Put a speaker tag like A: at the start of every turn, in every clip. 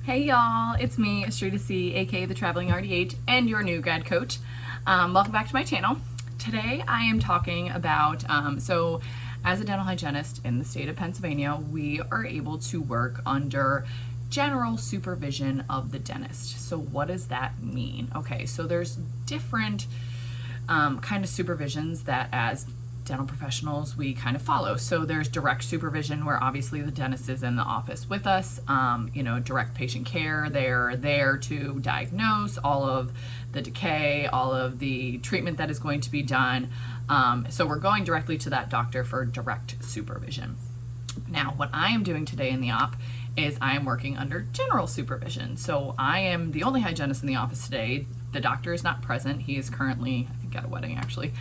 A: Hey y'all, it's me, Astrid C, aka the Traveling RDH, and your new grad coach. Welcome back to my channel. Today I am talking about, so as a dental hygienist in the state of Pennsylvania, we are able to work under general supervision of the dentist. So what does that mean? Okay, so there's different kind of supervisions that as dental professionals we kind of follow. So there's direct supervision, where obviously the dentist is in the office with us, direct patient care. They're there to diagnose all of the decay, all of the treatment that is going to be done. So we're going directly to that doctor for direct supervision. Now, what I am doing today in the op is I am working under general supervision. So I am the only hygienist in the office today. The doctor is not present. He is currently, I think, at a wedding actually.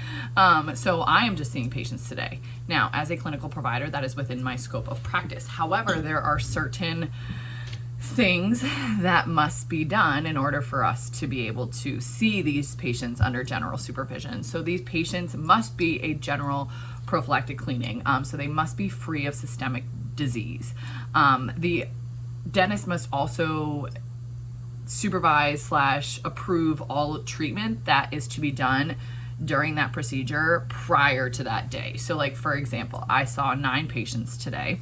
A: So I am just seeing patients today. Now, as a clinical provider, that is within my scope of practice. However, there are certain things that must be done in order for us to be able to see these patients under general supervision. So these patients must be a general prophylactic cleaning. So they must be free of systemic disease. The dentist must also supervise / approve all treatment that is to be done during that procedure prior to that day. So like, for example, I saw 9 patients today.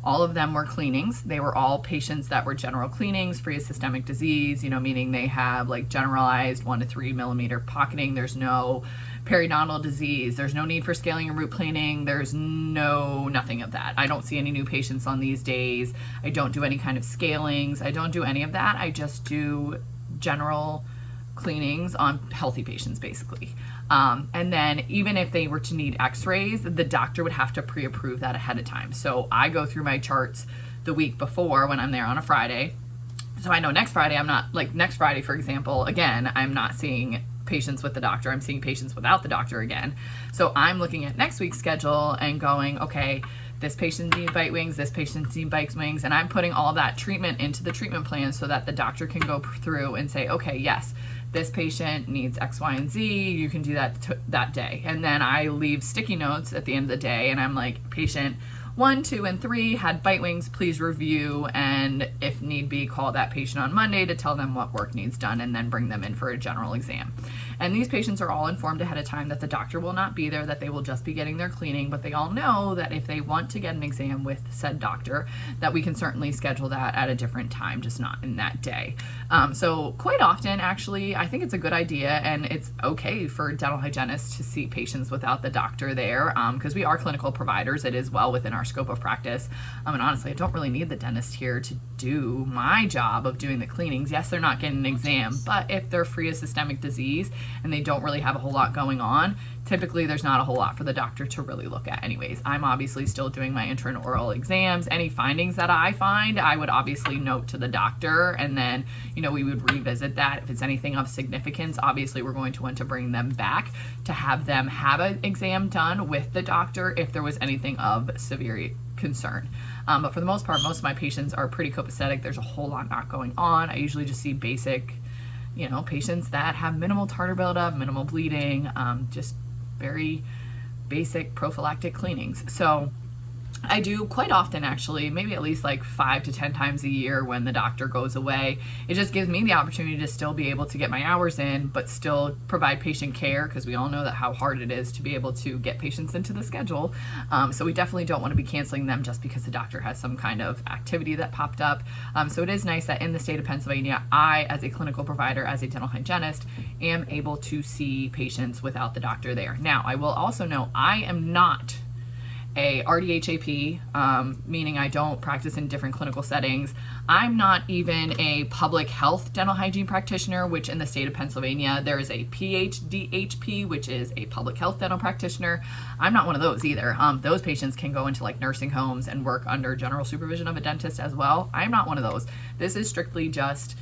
A: All of them were cleanings. They were all patients that were general cleanings, free of systemic disease, meaning they have like generalized 1 to 3 millimeter pocketing. There's no periodontal disease. There's no need for scaling and root planing. There's nothing of that. I don't see any new patients on these days. I don't do any kind of scalings. I don't do any of that. I just do general cleanings on healthy patients, basically. And then even if they were to need x-rays, the doctor would have to pre-approve that ahead of time. So I go through my charts the week before when I'm there on a Friday. So I know next Friday, next Friday, for example, again, I'm not seeing patients with the doctor. I'm seeing patients without the doctor again. So I'm looking at next week's schedule and going, okay, this patient needs bite wings, this patient needs bite wings, and I'm putting all that treatment into the treatment plan so that the doctor can go through and say, okay, yes, this patient needs X, Y, and Z. You can do that that day. And then I leave sticky notes at the end of the day, and I'm like, patient 1, 2, and 3 had bite wings, please review, and if need be, call that patient on Monday to tell them what work needs done, and then bring them in for a general exam. And these patients are all informed ahead of time that the doctor will not be there, that they will just be getting their cleaning, but they all know that if they want to get an exam with said doctor, that we can certainly schedule that at a different time, just not in that day. So quite often, actually, I think it's a good idea, and it's okay for dental hygienists to see patients without the doctor there, because we are clinical providers. It is well within our scope of practice. And honestly, I don't really need the dentist here to do my job of doing the cleanings. Yes, they're not getting an exam, but if they're free of systemic disease and they don't really have a whole lot going on, typically there's not a whole lot for the doctor to really look at anyways. I'm obviously still doing my intraoral exams. Any findings that I find, I would obviously note to the doctor, and then, we would revisit that. If it's anything of significance, obviously we're going to want to bring them back to have them have an exam done with the doctor if there was anything of severe concern. But for the most part, most of my patients are pretty copacetic. There's a whole lot not going on. I usually just see basic, patients that have minimal tartar buildup, minimal bleeding, just very basic prophylactic cleanings. So I do quite often, actually, maybe at least like 5 to 10 times a year when the doctor goes away. It just gives me the opportunity to still be able to get my hours in, but still provide patient care, because we all know that how hard it is to be able to get patients into the schedule. So we definitely don't want to be canceling them just because the doctor has some kind of activity that popped up. So it is nice that in the state of Pennsylvania, I, as a clinical provider, as a dental hygienist, am able to see patients without the doctor there. Now, I will also know I am not a RDH AP, meaning I don't practice in different clinical settings. I'm not even a public health dental hygiene practitioner, which in the state of Pennsylvania, there is a PhDHP, which is a public health dental practitioner. I'm not one of those either. Those patients can go into like nursing homes and work under general supervision of a dentist as well. I'm not one of those. This is strictly just,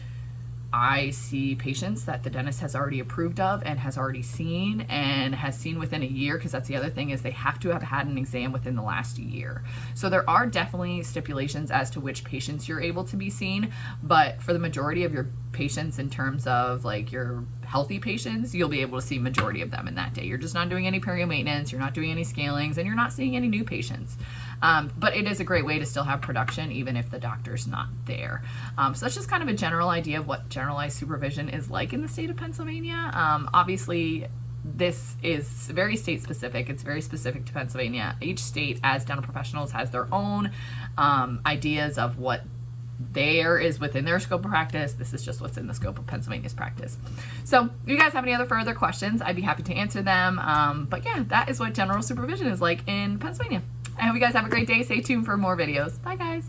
A: I see patients that the dentist has already approved of and has already seen, and has seen within a year, because that's the other thing, is they have to have had an exam within the last year. So there are definitely stipulations as to which patients you're able to be seen, but for the majority of your patients, in terms of like your healthy patients, you'll be able to see majority of them in that day. You're just not doing any perio maintenance, you're not doing any scalings, and you're not seeing any new patients. But it is a great way to still have production even if the doctor's not there. So that's just kind of a general idea of what generalized supervision is like in the state of Pennsylvania. Obviously, this is very state specific. It's very specific to Pennsylvania. Each state, as dental professionals, has their own ideas of what there is within their scope of practice. This is just what's in the scope of Pennsylvania's practice. So if you guys have any other further questions, I'd be happy to answer them. But yeah, that is what general supervision is like in Pennsylvania. I hope you guys have a great day. Stay tuned for more videos. Bye guys.